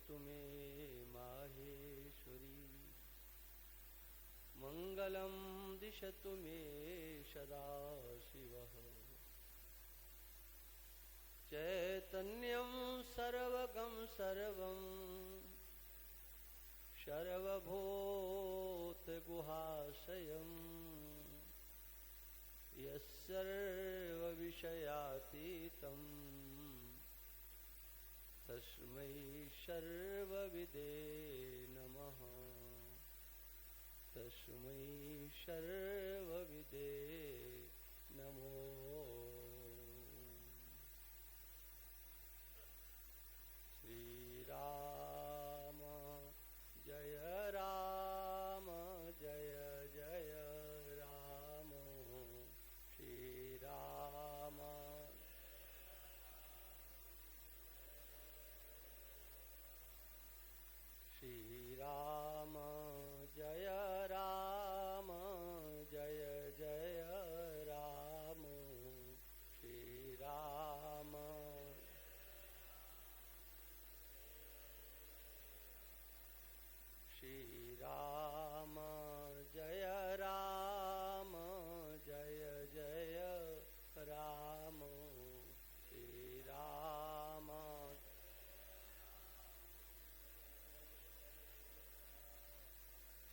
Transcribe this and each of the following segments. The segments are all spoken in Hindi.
दिशतु मे माहेश्वरी मंगलम दिशतु मे सदाशिवः चैतन्यं सर्वगं सर्वं सर्वभूतगुहाशयं यस्सर्वविषयातीतं तस्मै सर्वविदे नमः तस्मै सर्वविदे नमो श्रीराम जय राम जय जय राम श्रीराम श्रीराम जय राम जय जय राम श्रीराम श्रीराम जय राम जय जय राम श्रीराम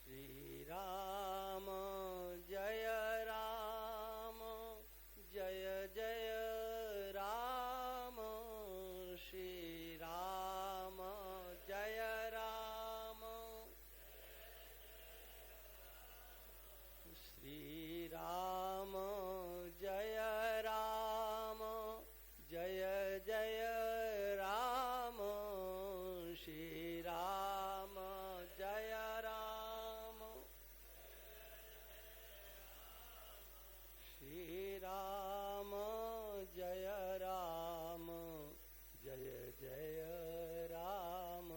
श्रीराम जय राम जय जय राम श्रीराम जय राम श्रीराम जय राम जय जय राम श्रीराम जय राम श्रीराम जय राम जय जय राम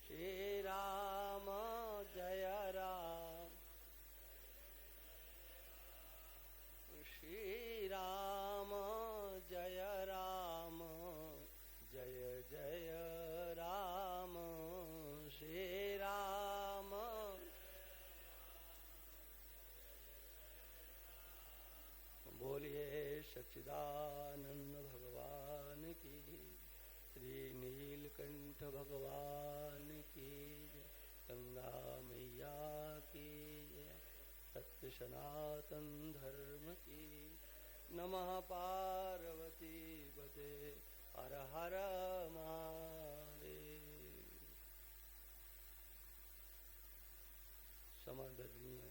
श्रीराम जय राम श्रीराम जय राम जय जय राम श्रीराम बोलिए सच्चिदानंद भगवान की श्री नीलकंठ भगवान की गंगा मैया की सत्य सनातन धर्म की नमः पार्वती बदे हर हर महादेव। समादरणीय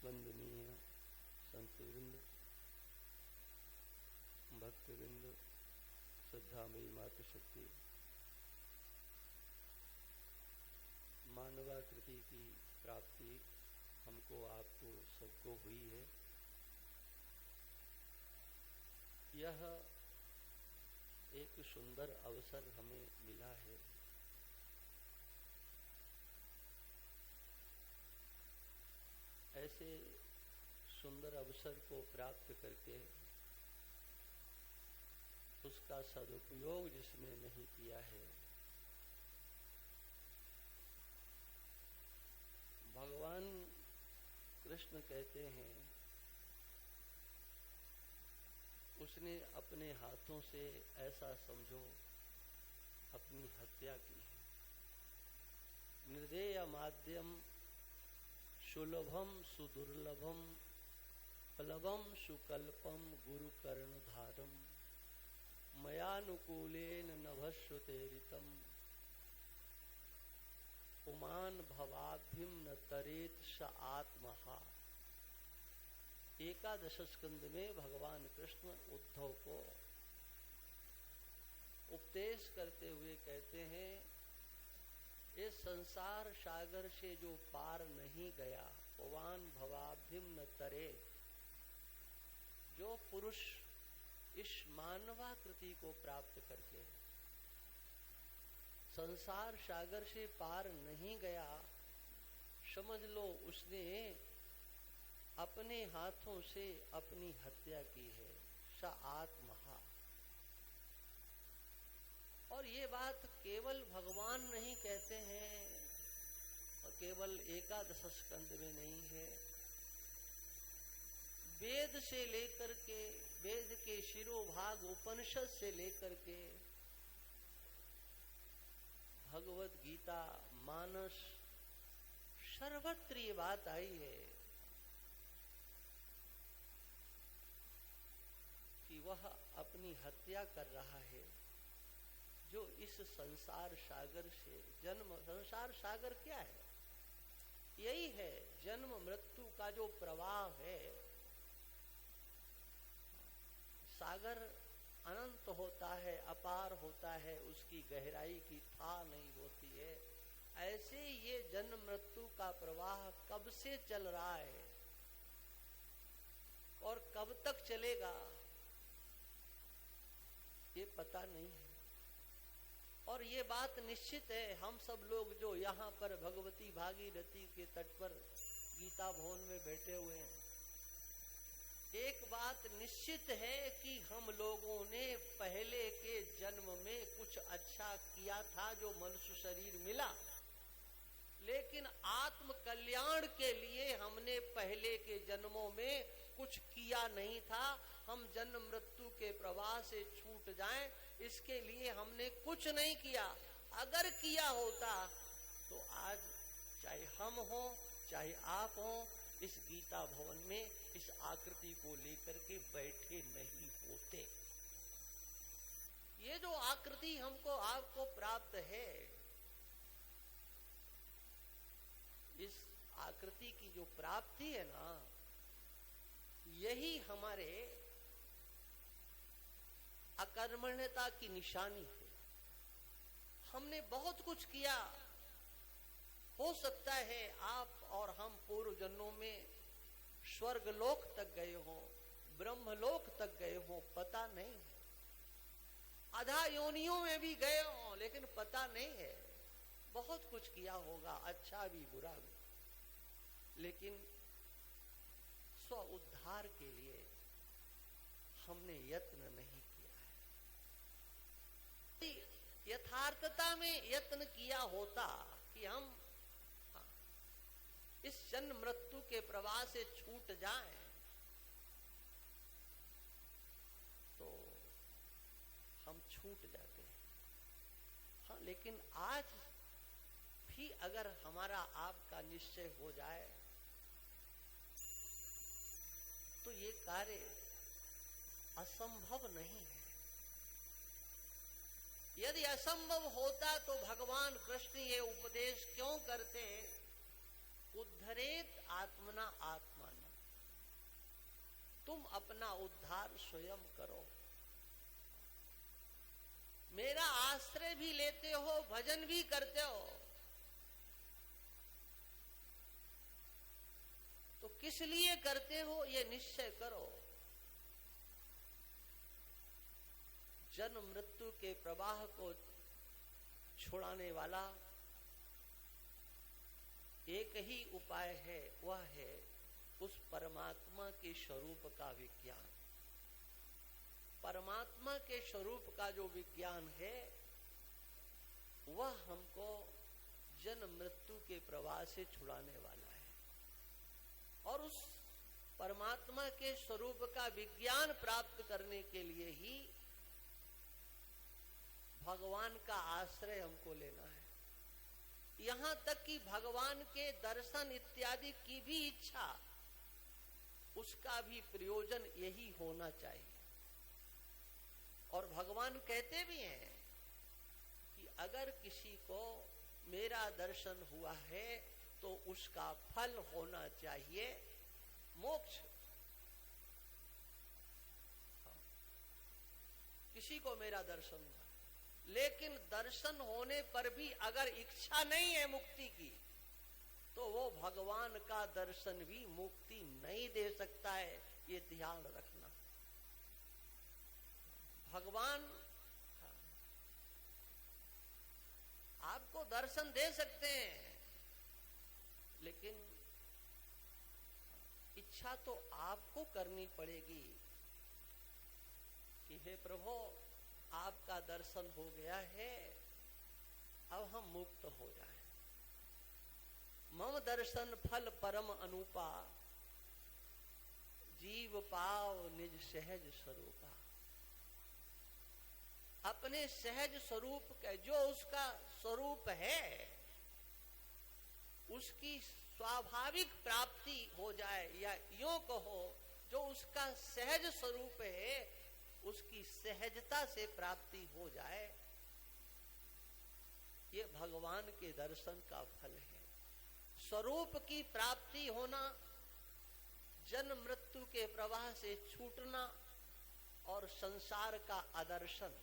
वंदनीय संतवृंद भक्तवृंद श्रद्धामयी मातृशक्ति मानवाकृति की प्राप्ति हमको आपको सबको हुई है। यह एक सुंदर अवसर हमें मिला है। ऐसे सुंदर अवसर को प्राप्त करके उसका सदुपयोग जिसने नहीं किया है, भगवान कृष्ण कहते हैं उसने अपने हाथों से ऐसा समझो अपनी हत्या की है। निर्देय माध्यम सुलभम सुदुर्लभम प्लवम सुकल्पम गुरु कर्णधारम मयानुकूलेन नभस्वतेरितम पुमान भवाभ्यम न तरेत स आत्महा। एकादश स्कंद में भगवान कृष्ण उद्धव को उपदेश करते हुए कहते हैं, इस संसार सागर से जो पार नहीं गया, पुमान भवाभ्यम न तरे, जो पुरुष इस मानवाकृति को प्राप्त करके संसार सागर से पार नहीं गया, समझ लो उसने अपने हाथों से अपनी हत्या की है। स आत्महा। और ये बात केवल भगवान केवल एकादश स्कंद में नहीं है, वेद से लेकर के, वेद के शिरोभाग उपनिषद से लेकर के भगवत गीता, मानस, सर्वत्र ये बात आई है कि वह अपनी हत्या कर रहा है जो इस संसार सागर से जन्म। संसार सागर क्या है? यही है जन्म मृत्यु का जो प्रवाह है। सागर अनंत होता है, अपार होता है, उसकी गहराई की था नहीं होती है। ऐसे ये जन्म मृत्यु का प्रवाह कब से चल रहा है और कब तक चलेगा ये पता नहीं है। और ये बात निश्चित है, हम सब लोग जो यहाँ पर भगवती भागीरथी के तट पर गीता भवन में बैठे हुए हैं, एक बात निश्चित है कि हम लोगों ने पहले के जन्म में कुछ अच्छा किया था जो मनुष्य शरीर मिला, लेकिन आत्म कल्याण के लिए हमने पहले के जन्मों में कुछ किया नहीं था। हम जन्म मृत्यु के प्रवाह से छूट जाएं, इसके लिए हमने कुछ नहीं किया। अगर किया होता तो आज चाहे हम हो चाहे आप हो, इस गीता भवन में इस आकृति को लेकर के बैठे नहीं होते। ये जो आकृति हमको आपको प्राप्त है, इस आकृति की जो प्राप्ति है ना, यही हमारे अकर्मण्यता की निशानी है। हमने बहुत कुछ किया, हो सकता है आप और हम पूर्व जन्मों में स्वर्ग लोक तक गए हो, ब्रह्मलोक तक गए हो, पता नहीं है। आधा योनियों में भी गए हो, लेकिन पता नहीं है। बहुत कुछ किया होगा, अच्छा भी बुरा भी, लेकिन स्व उद्धार के लिए हमने यत्न नहीं किया है। यथार्थता में यत्न किया होता कि हम इस जन्म मृत्यु के प्रवाह से छूट जाएं, तो हम छूट जाते हैं। हाँ, लेकिन आज भी अगर हमारा आपका निश्चय हो जाए तो ये कार्य असंभव नहीं है। यदि असंभव होता तो भगवान कृष्ण ये उपदेश क्यों करते? उद्धरेत आत्मना आत्मान, तुम अपना उद्धार स्वयं करो। मेरा आश्रय भी लेते हो, भजन भी करते हो, तो किस लिए करते हो ये निश्चय करो। जन्म मृत्यु के प्रवाह को छुड़ाने वाला एक ही उपाय है, वह है उस परमात्मा के स्वरूप का विज्ञान। परमात्मा के स्वरूप का जो विज्ञान है, वह हमको जन्म मृत्यु के प्रवाह से छुड़ाने वाला है। और उस परमात्मा के स्वरूप का विज्ञान प्राप्त करने के लिए ही भगवान का आश्रय हमको लेना है। यहां तक कि भगवान के दर्शन इत्यादि की भी इच्छा, उसका भी प्रयोजन यही होना चाहिए। और भगवान कहते भी हैं कि अगर किसी को मेरा दर्शन हुआ है तो उसका फल होना चाहिए मोक्ष। किसी को मेरा दर्शन हुआ, लेकिन दर्शन होने पर भी अगर इच्छा नहीं है मुक्ति की, तो वो भगवान का दर्शन भी मुक्ति नहीं दे सकता है। ये ध्यान रखना। भगवान आपको दर्शन दे सकते हैं, लेकिन इच्छा तो आपको करनी पड़ेगी कि हे प्रभु, आपका दर्शन हो गया है, अब हम मुक्त हो जाएं। मम दर्शन फल परम अनुपा, जीव पाव निज सहज स्वरूपा। अपने सहज स्वरूप का जो उसका स्वरूप है उसकी स्वाभाविक प्राप्ति हो जाए, या यूं कहो जो उसका सहज स्वरूप है उसकी सहजता से प्राप्ति हो जाए, ये भगवान के दर्शन का फल है। स्वरूप की प्राप्ति होना, जन्म मृत्यु के प्रवाह से छूटना और संसार का आदर्शन।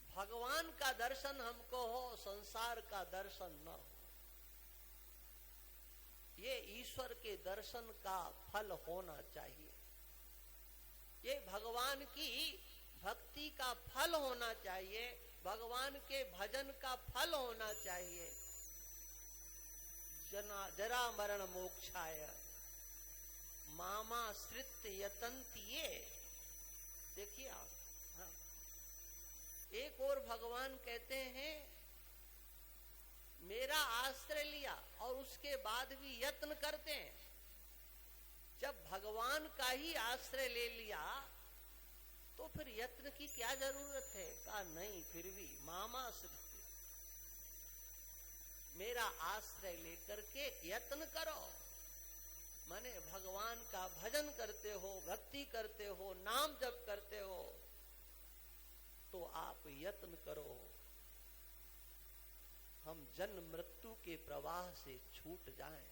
भगवान का दर्शन हमको हो, संसार का दर्शन न हो, ये ईश्वर के दर्शन का फल होना चाहिए। ये भगवान की भक्ति का फल होना चाहिए, भगवान के भजन का फल होना चाहिए। जरा मरण मोक्षाय मामाश्रित यतन्ति ये। देखिए आप, हाँ। एक और भगवान कहते हैं मेरा आश्रय लिया और उसके बाद भी यत्न करते हैं। जब भगवान का ही आश्रय ले लिया तो फिर यत्न की क्या जरूरत है? कहा नहीं, फिर भी मामाश्रित, मेरा आश्रय लेकर के यत्न करो। माने भगवान का भजन करते हो, भक्ति करते हो, नाम जप करते हो, तो आप यत्न करो हम जन्म मृत्यु के प्रवाह से छूट जाएं।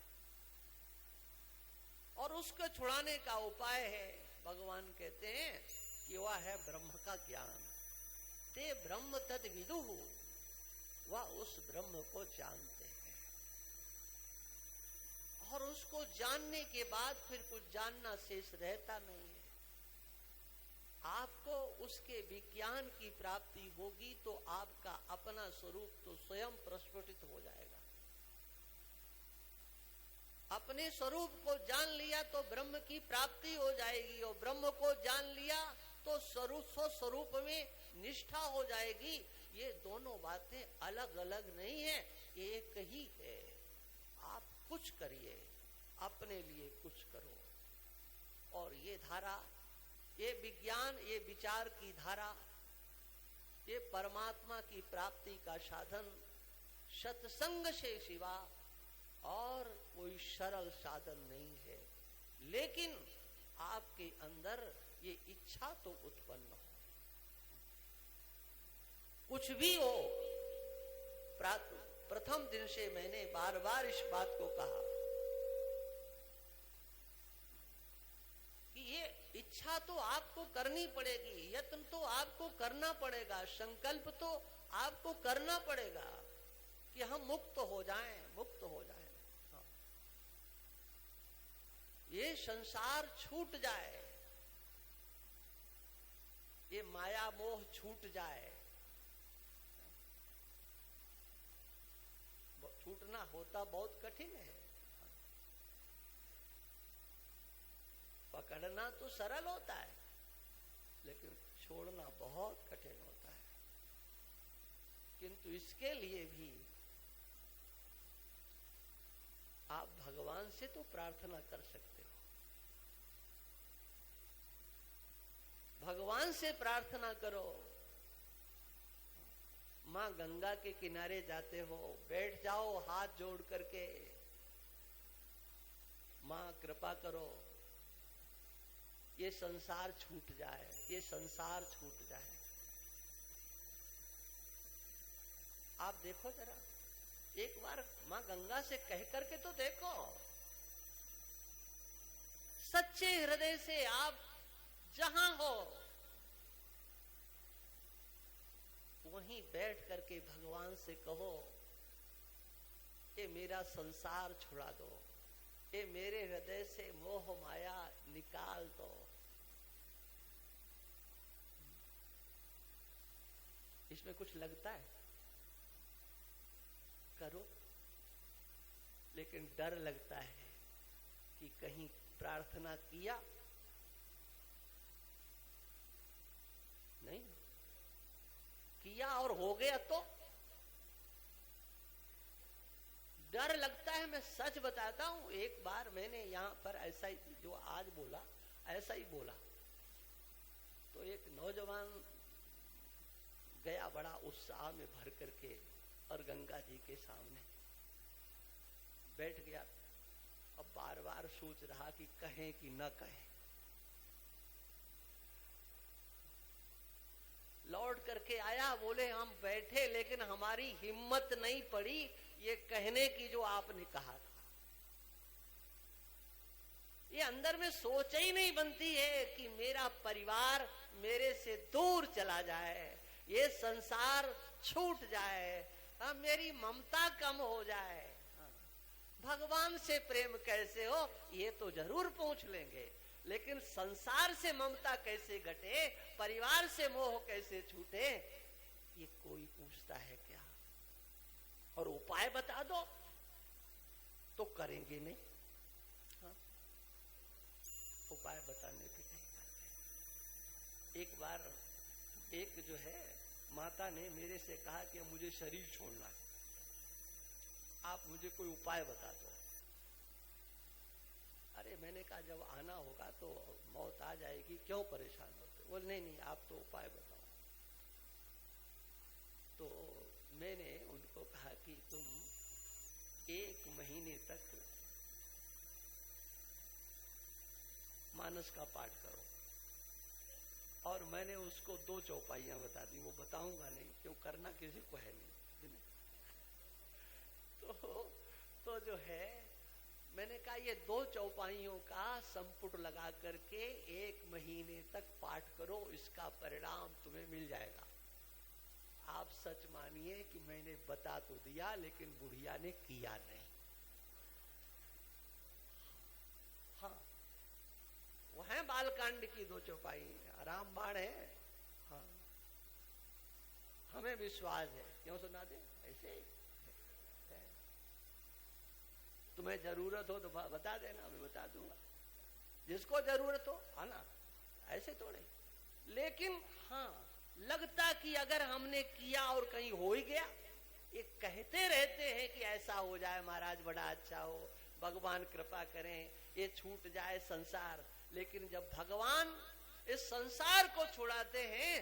और उसको छुड़ाने का उपाय है, भगवान कहते हैं कि वह है ब्रह्म का ज्ञान। ते ब्रह्म तद विदुहु, वह उस ब्रह्म को जानते हैं। और उसको जानने के बाद फिर कुछ जानना शेष रहता नहीं है। आपको उसके विज्ञान की प्राप्ति होगी तो आपका अपना स्वरूप तो स्वयं प्रस्फुटित हो जाएगा। अपने स्वरूप को जान लिया तो ब्रह्म की प्राप्ति हो जाएगी, और ब्रह्म को जान लिया तो स्वरूप में निष्ठा हो जाएगी। ये दोनों बातें अलग अलग नहीं है, एक ही है। आप कुछ करिए, अपने लिए कुछ करो। और ये धारा, ये विज्ञान, ये विचार की धारा, ये परमात्मा की प्राप्ति का साधन सत्संग से सिवा और कोई सरल साधन नहीं है। लेकिन आपके अंदर ये इच्छा तो उत्पन्न हो, कुछ भी हो। प्रथम दिन से मैंने बार बार इस बात को कहा कि ये इच्छा तो आपको करनी पड़ेगी, यत्न तो आपको करना पड़ेगा, संकल्प तो आपको करना पड़ेगा कि हम मुक्त हो जाएं, मुक्त हो जाएं। हाँ। ये संसार छूट जाए, ये माया मोह छूट जाए। छूटना होता बहुत कठिन है, पकड़ना तो सरल होता है, लेकिन छोड़ना बहुत कठिन होता है। किंतु इसके लिए भी आप भगवान से तो प्रार्थना कर सकते हो। भगवान से प्रार्थना करो। माँ गंगा के किनारे जाते हो, बैठ जाओ हाथ जोड़ करके, माँ कृपा करो ये संसार छूट जाए, ये संसार छूट जाए। आप देखो जरा, एक बार माँ गंगा से कह करके तो देखो। सच्चे हृदय से आप जहां हो वहीं बैठ करके भगवान से कहो, ये मेरा संसार छुड़ा दो, ये मेरे हृदय से मोह माया निकाल दो। इसमें कुछ लगता है? करो। लेकिन डर लगता है कि कहीं प्रार्थना किया नहीं, किया और हो गया तो मैं सच बताता हूँ, एक बार मैंने यहाँ पर ऐसा ही जो आज बोला ऐसा ही बोला। तो एक नौजवान गया बड़ा उत्साह में भर करके और गंगा जी के सामने बैठ गया। अब बार बार सोच रहा कि कहें कि न कहें। लौट करके आया, बोले हम बैठे लेकिन हमारी हिम्मत नहीं पड़ी ये कहने की जो आपने कहा था। ये अंदर में सोच ही नहीं बनती है कि मेरा परिवार मेरे से दूर चला जाए, ये संसार छूट जाए, मेरी ममता कम हो जाए। भगवान से प्रेम कैसे हो ये तो जरूर पूछ लेंगे, लेकिन संसार से ममता कैसे घटे, परिवार से मोह कैसे छूटे, ये कोई पूछता है क्या? और उपाय बता दो तो करेंगे नहीं। हाँ? उपाय बताने पे नहीं करते। एक बार एक जो है माता ने मेरे से कहा कि मुझे शरीर छोड़ना है, आप मुझे कोई उपाय बता दो। अरे मैंने कहा जब आना होगा तो मौत आ जाएगी, क्यों परेशान होते? बोले नहीं नहीं आप तो उपाय बताओ। तो मैंने उनको कहा कि तुम 1 महीने तक मानस का पाठ करो। और मैंने उसको 2 चौपाइयां बता दी, वो बताऊंगा नहीं क्यों, करना किसी को है नहीं। तो जो है मैंने कहा ये 2 चौपाइयों का संपुट लगा करके 1 महीने तक पाठ करो, इसका परिणाम तुम्हें मिल जाएगा। आप सच मानिए कि मैंने बता तो दिया लेकिन बुढ़िया ने किया नहीं। हाँ वो है बालकांड की 2 चौपाई, रामबाण है। हाँ हमें विश्वास है, क्यों सुना दे ऐसे ही। तुम्हें जरूरत हो तो बता देना, मैं बता दूंगा जिसको जरूरत हो, है ना, ऐसे थोड़े। लेकिन हाँ लगता कि अगर हमने किया और कहीं हो ही गया, ये कहते रहते हैं कि ऐसा हो जाए महाराज बड़ा अच्छा हो, भगवान कृपा करें, ये छूट जाए संसार। लेकिन जब भगवान इस संसार को छुड़ाते हैं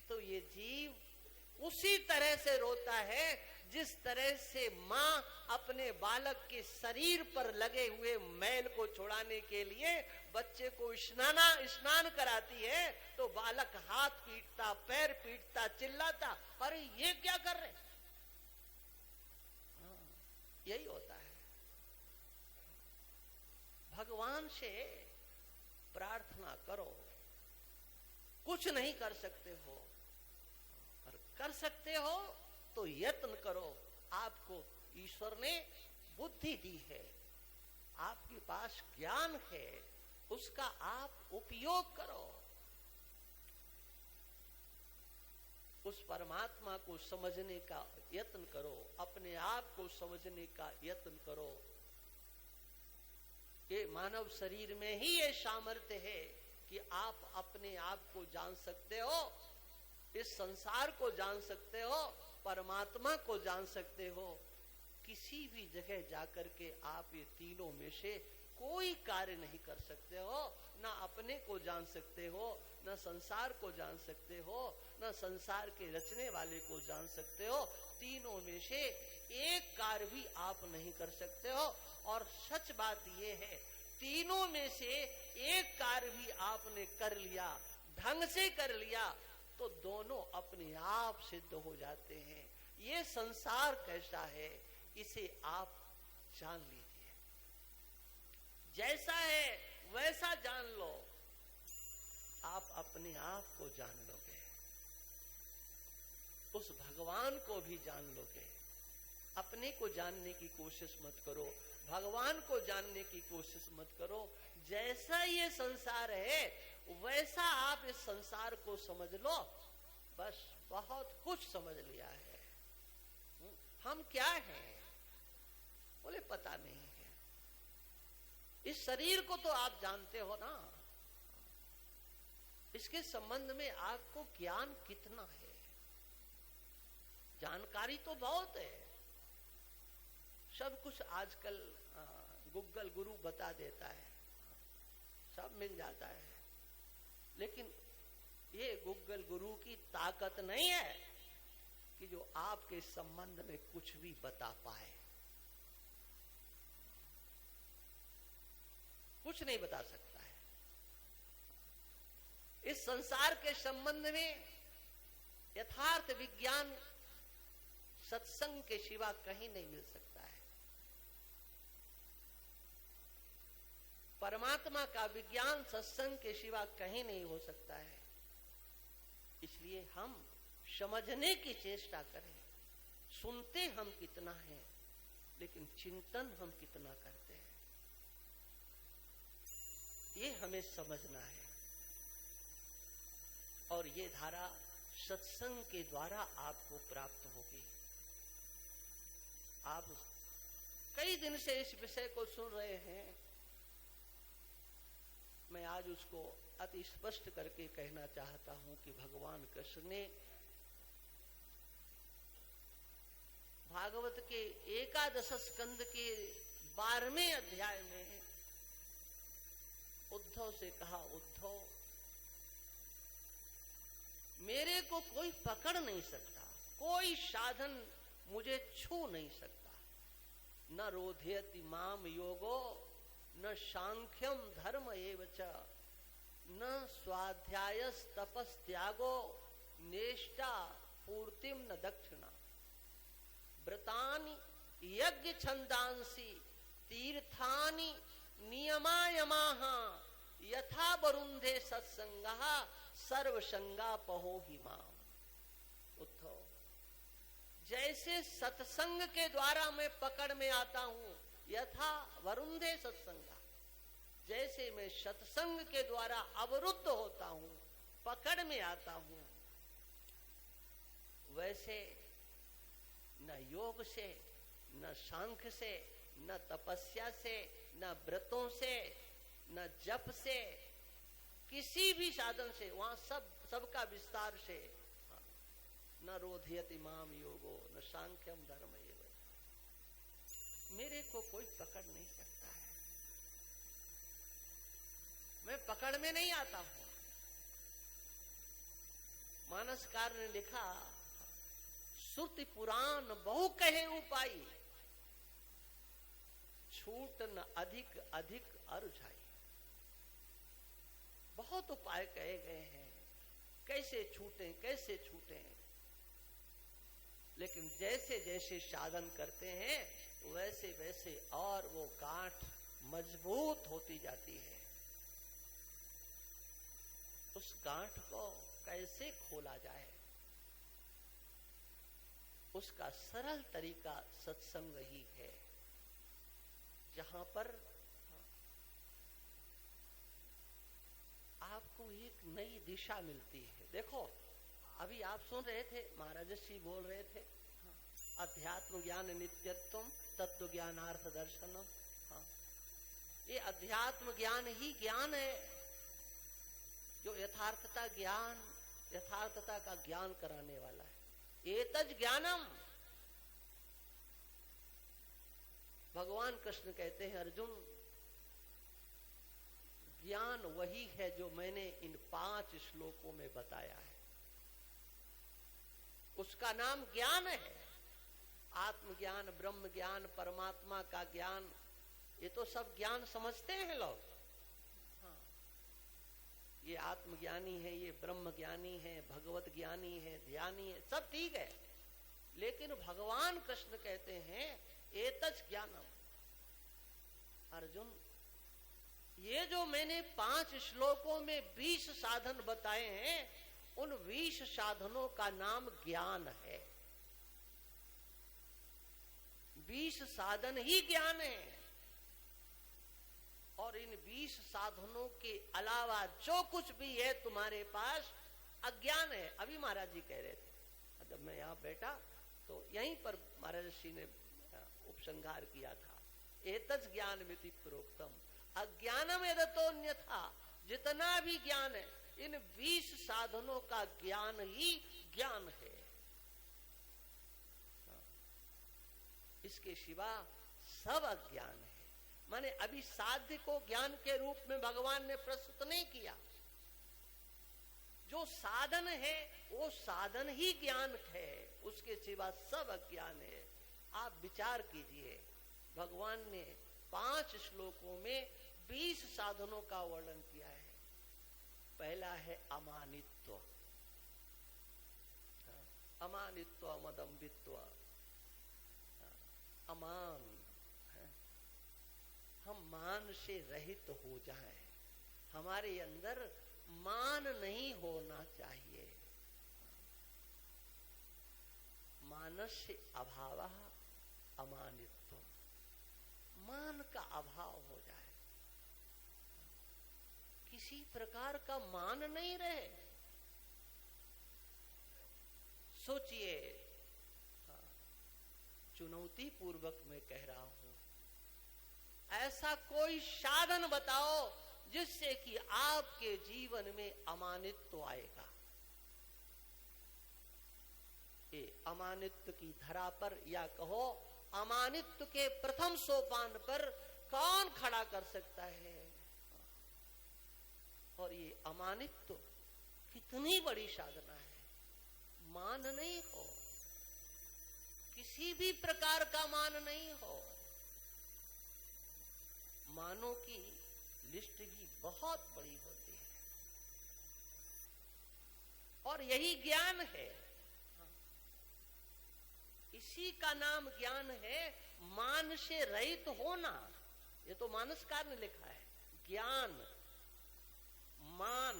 तो ये जीव उसी तरह से रोता है जिस तरह से माँ अपने बालक के शरीर पर लगे हुए मैल को छुड़ाने के लिए बच्चे को स्नान कराती है। तो बालक हाथ पीटता, पैर पीटता, चिल्लाता, अरे ये क्या कर रहे? हाँ, यही होता है। भगवान से प्रार्थना करो, कुछ नहीं कर सकते हो और कर सकते हो तो यत्न करो। आपको ईश्वर ने बुद्धि दी है, आपके पास ज्ञान है, उसका आप उपयोग करो। उस परमात्मा को समझने का यत्न करो, अपने आप को समझने का यत्न करो। ये मानव शरीर में ही ये सामर्थ्य है कि आप अपने आप को जान सकते हो, इस संसार को जान सकते हो, परमात्मा को जान सकते हो। किसी भी जगह जाकर के आप ये तीनों में से कोई कार्य नहीं कर सकते हो। ना अपने को जान सकते हो, ना संसार को जान सकते हो, ना संसार के रचने वाले को जान सकते हो। तीनों में से एक कार्य भी आप नहीं कर सकते हो। और सच बात ये है, तीनों में से एक कार्य भी आपने कर लिया, ढंग से कर लिया, तो दोनों अपने आप सिद्ध हो जाते हैं। ये संसार कैसा है इसे आप जान लीजिए, जैसा है वैसा जान लो, आप अपने आप को जान लोगे, उस भगवान को भी जान लोगे। अपने को जानने की कोशिश मत करो, भगवान को जानने की कोशिश मत करो। जैसा ये संसार है वैसा आप इस संसार को समझ लो, बस बहुत कुछ समझ लिया है। हम क्या हैं बोले पता नहीं है। इस शरीर को तो आप जानते हो ना, इसके संबंध में आपको ज्ञान कितना है? जानकारी तो बहुत है, सब कुछ आजकल गूगल गुरु बता देता है, सब मिल जाता है। लेकिन ये गूगल गुरु की ताकत नहीं है कि जो आपके संबंध में कुछ भी बता पाए। कुछ नहीं बता सकता है। इस संसार के संबंध में यथार्थ विज्ञान सत्संग के सिवा कहीं नहीं मिल सकता है। परमात्मा का विज्ञान सत्संग के सिवा कहीं नहीं हो सकता है। इसलिए हम समझने की चेष्टा करें। सुनते हम कितना है, लेकिन चिंतन हम कितना करते हैं, ये हमें समझना है। और ये धारा सत्संग के द्वारा आपको प्राप्त होगी। आप कई दिन से इस विषय को सुन रहे हैं। मैं आज उसको अति स्पष्ट करके कहना चाहता हूं कि भगवान कृष्ण ने भागवत के 11 स्कंद के 12वें अध्याय में उद्धव से कहा, उद्धव मेरे को कोई पकड़ नहीं सकता, कोई साधन मुझे छू नहीं सकता। न रोधयति माम योगो न सांख्यम धर्म एव च न स्वाध्यायस तपस त्यागो नेष्टा पूर्तिम न दक्षिणा व्रतानि यज्ञ छंदांसी तीर्थानि नियमायमाः यथा वरुंधे सत्संगः सर्वसंगा पहो हि माम। उद्धव, जैसे सत्संग के द्वारा मैं पकड़ में आता हूं, यथा वरुंधे सत्संगा, जैसे मैं सत्संग के द्वारा अवरुद्ध होता हूं, पकड़ में आता हूं, वैसे न योग से, न सांख्य से, न तपस्या से, न व्रतों से, न जप से, किसी भी साधन से, वहां सबका विस्तार से, न रोधयति माम योगो न सांख्यम धर्म एव, मेरे को कोई पकड़ नहीं सकता है। मैं पकड़ में नहीं आता हूं। मानसकार ने लिखा, श्रुति पुराण बहु कहे उपाय, छूट न अधिक अधिक अरुझाई। बहुत उपाय कहे गए हैं, कैसे छूटें कैसे छूटें, लेकिन जैसे जैसे साधन करते हैं वैसे वैसे और वो गांठ मजबूत होती जाती है। उस गांठ को कैसे खोला जाए, उसका सरल तरीका सत्संग ही है, जहां पर आपको एक नई दिशा मिलती है। देखो, अभी आप सुन रहे थे, महाराज जी बोल रहे थे, अध्यात्म ज्ञान नित्यत्वम तत्व ज्ञानार्थ दर्शनम। हाँ, ये अध्यात्म ज्ञान ही ज्ञान है जो यथार्थता ज्ञान, यथार्थता का ज्ञान कराने वाला है। एतज ज्ञानम, भगवान कृष्ण कहते हैं, अर्जुन ज्ञान वही है जो मैंने इन 5 श्लोकों में बताया है, उसका नाम ज्ञान है। आत्मज्ञान, ब्रह्म ज्ञान, परमात्मा का ज्ञान, ये तो सब ज्ञान समझते हैं लोग। हाँ, ये आत्मज्ञानी है, ये ब्रह्म ज्ञानी है, भगवत ज्ञानी है, ध्यानी है, सब ठीक है। लेकिन भगवान कृष्ण कहते हैं एतज ज्ञानम, अर्जुन ये जो मैंने 5 श्लोकों में 20 साधन बताए हैं, उन 20 साधनों का नाम ज्ञान है। 20 साधन ही ज्ञान है। और इन 20 साधनों के अलावा जो कुछ भी है तुम्हारे पास अज्ञान है। अभी महाराज जी कह रहे थे, जब मैं यहाँ बैठा तो यहीं पर महाराज जी ने उपसंहार किया था, एतज ज्ञान मिति प्रोक्तम अज्ञानम यदतोन्यथा। जितना भी ज्ञान है, इन 20 साधनों का ज्ञान ही ज्ञान है। इसके सिवा सब अज्ञान है। माने अभी साध्य को ज्ञान के रूप में भगवान ने प्रस्तुत नहीं किया। जो साधन है वो साधन ही ज्ञान है, उसके सिवा सब अज्ञान है। आप विचार कीजिए, भगवान ने 5 श्लोकों में 20 साधनों का वर्णन किया है। पहला है अमानित्व, अमानित्व मदम्बित्व, अमान है। हम मान से रहित हो जाएं, हमारे अंदर मान नहीं होना चाहिए। मानस्य अभावः अमानित्व, मान का अभाव हो जाए, किसी प्रकार का मान नहीं रहे। सोचिए, चुनौती पूर्वक मैं कह रहा हूं, ऐसा कोई साधन बताओ जिससे कि आपके जीवन में अमानित्व आएगा। ये अमानित्व की धरा पर, या कहो अमानित्व के प्रथम सोपान पर कौन खड़ा कर सकता है? और ये अमानित्व कितनी बड़ी साधना है। मान नहीं हो, किसी भी प्रकार का मान नहीं हो। मानों की लिस्ट भी बहुत बड़ी होती है, और यही ज्ञान है। इसी का नाम ज्ञान है, मान से रहित होना। ये तो मानसकार ने लिखा है, ज्ञान मान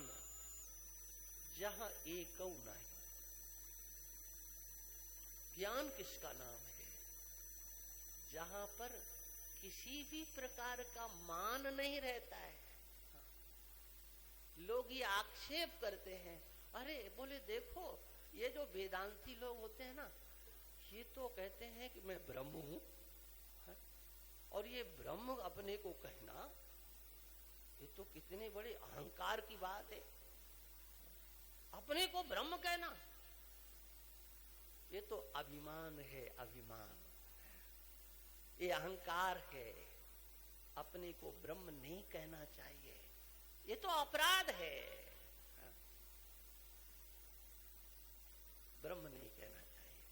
जहां एकौ नहीं। ज्ञान किसका नाम है? जहां पर किसी भी प्रकार का मान नहीं रहता है। लोग ये आक्षेप करते हैं, अरे बोले देखो ये जो वेदांती लोग होते हैं ना, ये तो कहते हैं कि मैं ब्रह्म हूं, और ये ब्रह्म अपने को कहना, ये तो कितने बड़े अहंकार की बात है। अपने को ब्रह्म कहना, ये तो अभिमान है, अभिमान, ये अहंकार है। अपने को ब्रह्म नहीं कहना चाहिए, ये तो अपराध है। ब्रह्म नहीं कहना चाहिए,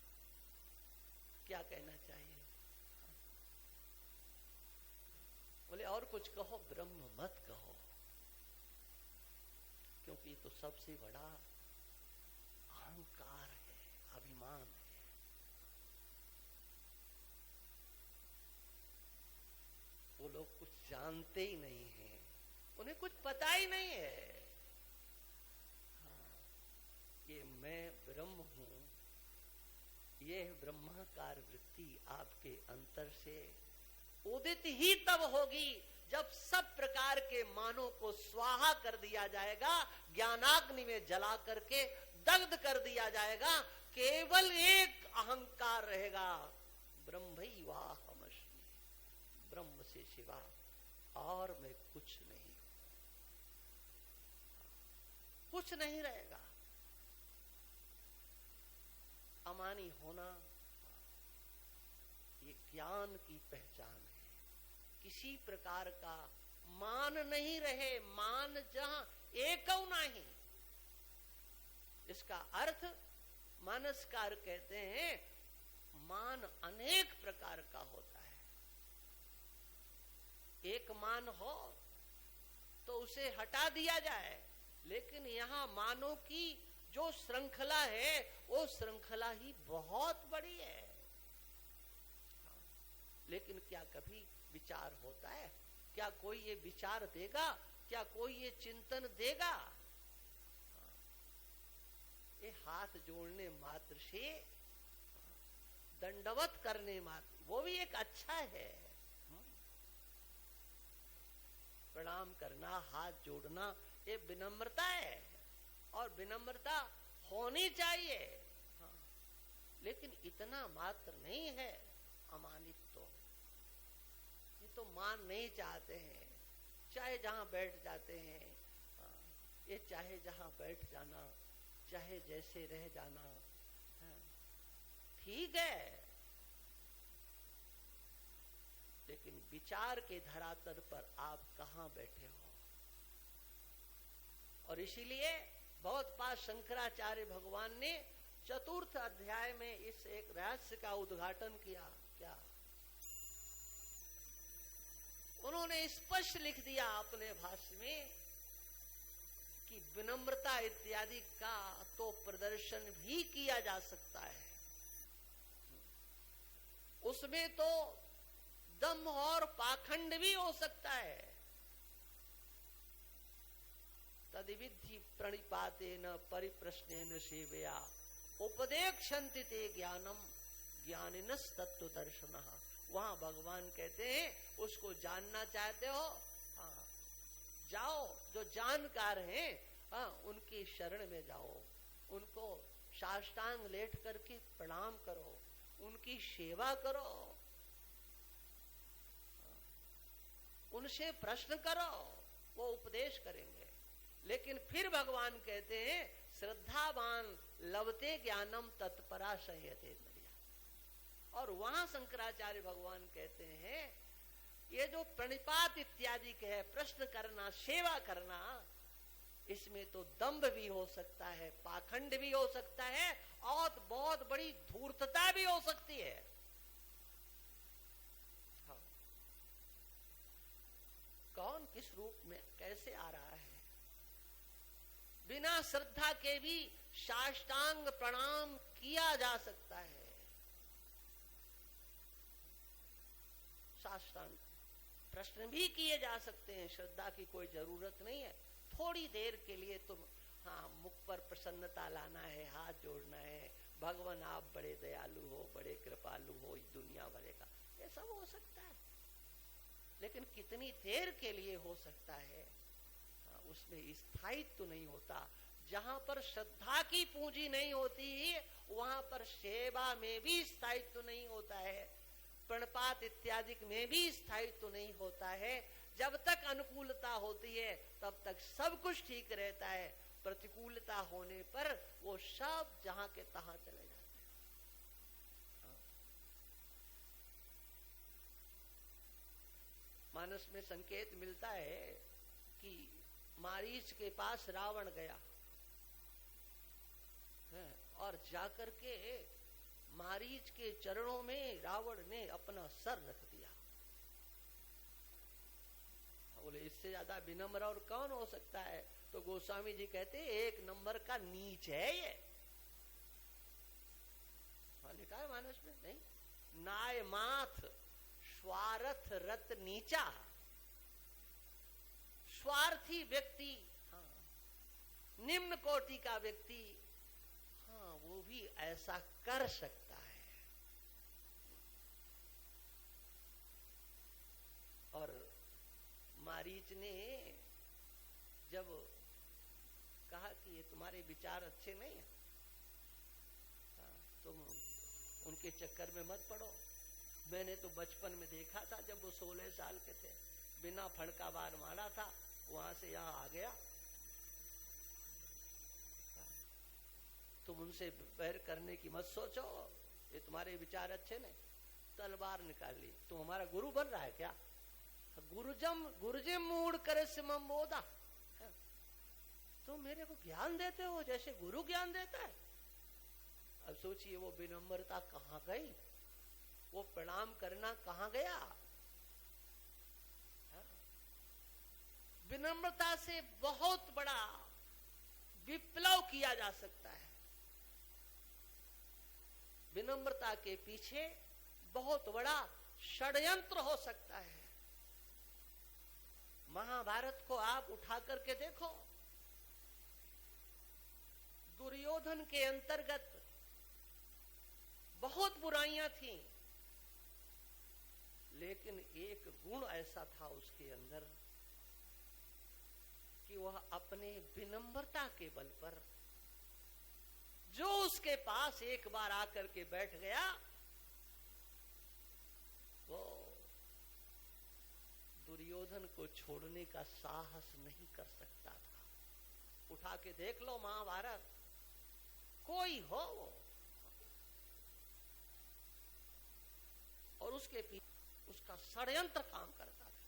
क्या कहना चाहिए? बोले और कुछ कहो, ब्रह्म मत कहो, क्योंकि तो सबसे बड़ा अहंकार है, अभिमान है। वो लोग कुछ जानते ही नहीं है, उन्हें कुछ पता ही नहीं है। हाँ, ये मैं ब्रह्म हूं, ये ब्रह्माकार वृत्ति आपके अंतर से उदित ही तब होगी जब सब प्रकार के मानों को स्वाहा कर दिया जाएगा, ज्ञानाग्नि में जला करके दग्ध कर दिया जाएगा। केवल एक अहंकार रहेगा, ब्रह्मैवाहमस्मि, ब्रह्म से सिवा और मैं कुछ नहीं, कुछ नहीं रहेगा। अमानी होना ये ज्ञान की पहचान है। किसी प्रकार का मान नहीं रहे, मान जहां एकौ नहीं। इसका अर्थ मानसकार कहते हैं, मान अनेक प्रकार का होता है। एक मान हो तो उसे हटा दिया जाए, लेकिन यहां मानों की जो श्रृंखला है वो श्रृंखला ही बहुत बड़ी है। लेकिन क्या कभी विचार होता है? क्या कोई ये विचार देगा? क्या कोई ये चिंतन देगा? ये हाथ जोड़ने मात्र से, दंडवत करने मात्र, वो भी एक अच्छा है। प्रणाम करना, हाथ जोड़ना, ये विनम्रता है, और विनम्रता होनी चाहिए। लेकिन इतना मात्र नहीं है। अमानित्व तो मान नहीं चाहते हैं, चाहे जहां बैठ जाते हैं, ये चाहे जहां बैठ जाना, चाहे जैसे रह जाना, ठीक है। विचार के धरातल पर आप कहां बैठे हो। और इसीलिए बहुत पास शंकराचार्य भगवान ने चतुर्थ अध्याय में इस एक रहस्य का उद्घाटन किया। क्या उन्होंने स्पष्ट लिख दिया अपने भाष्य में कि विनम्रता इत्यादि का तो प्रदर्शन भी किया जा सकता है, उसमें तो दम्भ और पाखंड भी हो सकता है। तद्विधि प्रणिपातेन परिप्रश्नेन सेवया उपदेक्षन्ति ते ज्ञानम ज्ञानिनस् तत्व दर्शनः। वहां भगवान कहते हैं उसको जानना चाहते हो, हाँ जाओ, जो जानकार हैं हाँ उनकी शरण में जाओ, उनको साष्टांग लेट करके प्रणाम करो, उनकी सेवा करो, उनसे प्रश्न करो, वो उपदेश करेंगे। लेकिन फिर भगवान कहते हैं श्रद्धावान लभते ज्ञानम तत्परा संयते। और वहां शंकराचार्य भगवान कहते हैं ये जो प्रणिपात इत्यादि के है, प्रश्न करना, सेवा करना, इसमें तो दंभ भी हो सकता है, पाखंड भी हो सकता है और बहुत बड़ी धूर्तता भी हो सकती है। हाँ। कौन किस रूप में कैसे आ रहा है, बिना श्रद्धा के भी साष्टांग प्रणाम किया जा सकता है। साष्टांग प्रश्न भी किए जा सकते हैं, श्रद्धा की कोई जरूरत नहीं है। थोड़ी देर के लिए तुम हाँ मुख पर प्रसन्नता लाना है, हाथ जोड़ना है, भगवान आप बड़े दयालु हो, बड़े कृपालु हो, इस दुनिया भरे का, ये सब हो सकता है। लेकिन कितनी देर के लिए हो सकता है, हाँ, उसमें स्थायित्व तो नहीं होता। जहां पर श्रद्धा की पूंजी नहीं होती वहां पर सेवा में भी स्थायित्व नहीं होता है, प्रणपात इत्यादि में भी स्थायित्व तो नहीं होता है। जब तक अनुकूलता होती है तब तक सब कुछ ठीक रहता है, प्रतिकूलता होने पर वो सब जहां के तहां चले जाते हैं। मानस में संकेत मिलता है कि मारीच के पास रावण गया और जाकर के मारीच के चरणों में रावण ने अपना सर रख दिया। बोले इससे ज्यादा विनम्र और कौन हो सकता है? तो गोस्वामी जी कहते एक नंबर का नीच है ये। हाँ लिखा है मानस में, नहीं, नाय माथ स्वार्थ रत नीचा। स्वार्थी व्यक्ति, हाँ, निम्न कोटि का व्यक्ति, हाँ वो भी ऐसा कर सकता है। और मारीच ने जब कहा कि ये तुम्हारे विचार अच्छे नहीं है, तुम उनके चक्कर में मत पड़ो। मैंने तो बचपन में देखा था जब वो 16 साल के थे, बिना फड़का बार मारा था, वहां से यहाँ आ गया। तुम उनसे बैर करने की मत सोचो, ये तुम्हारे विचार अच्छे नहीं। तलवार निकाल ली। तुम हमारा गुरु बन रहा है क्या? गुरुजिम मूड करे सिमम बोधा, तुम मेरे को ज्ञान देते हो जैसे गुरु ज्ञान देता है। अब सोचिए वो विनम्रता कहाँ गई, वो प्रणाम करना कहाँ गया। विनम्रता से बहुत बड़ा विप्लव किया जा सकता है। विनम्रता के पीछे बहुत बड़ा षड्यंत्र हो सकता है। महाभारत को आप उठा करके देखो, दुर्योधन के अंतर्गत बहुत बुराइयां थी, लेकिन एक गुण ऐसा था उसके अंदर कि वह अपने विनम्रता के बल पर जो उसके पास एक बार आकर के बैठ गया, वो दुर्योधन को छोड़ने का साहस नहीं कर सकता था। उठा के देख लो महाभारत, कोई हो वो। और उसके पीछे उसका षड्यंत्र काम करता था।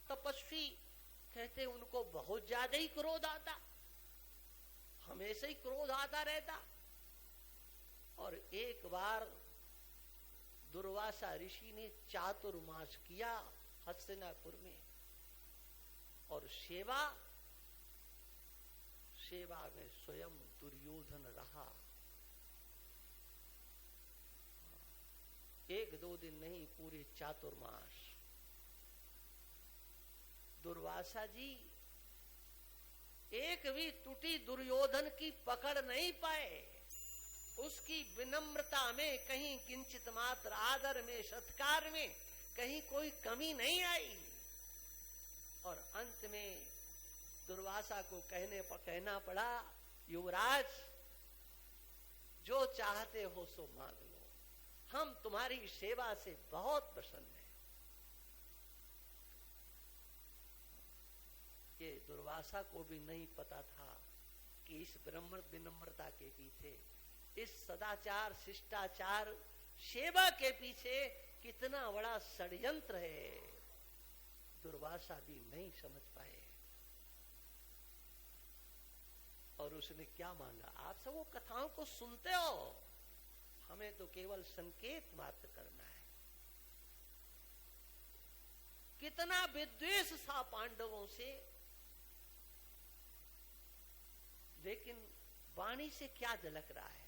तपस्वी कहते उनको बहुत ज्यादा ही क्रोध आता, हमेशा ही क्रोध आता रहता। और एक बार दुर्वासा ऋषि ने चातुर्मास किया हस्तिनापुर में, और सेवा में स्वयं दुर्योधन रहा। 1-2 दिन नहीं, पूरे चातुर्मास। दुर्वासा जी एक भी त्रुटि दुर्योधन की पकड़ नहीं पाए। उसकी विनम्रता में कहीं किंचित मात्र, आदर में, सत्कार में कहीं कोई कमी नहीं आई। और अंत में दुर्वासा को कहना पड़ा, युवराज जो चाहते हो सो मांग लो, हम तुम्हारी सेवा से बहुत प्रसन्न हैं। ये दुर्वासा को भी नहीं पता था कि इस ब्रह्म विनम्रता के पीछे, इस सदाचार शिष्टाचार सेवा के पीछे कितना बड़ा षड्यंत्र है। दुर्वासा भी नहीं समझ पाए। और उसने क्या मांगा? आप सब वो कथाओं को सुनते हो, हमें तो केवल संकेत मात्र करना है। कितना विद्वेष था पांडवों से, लेकिन वाणी से क्या झलक रहा है?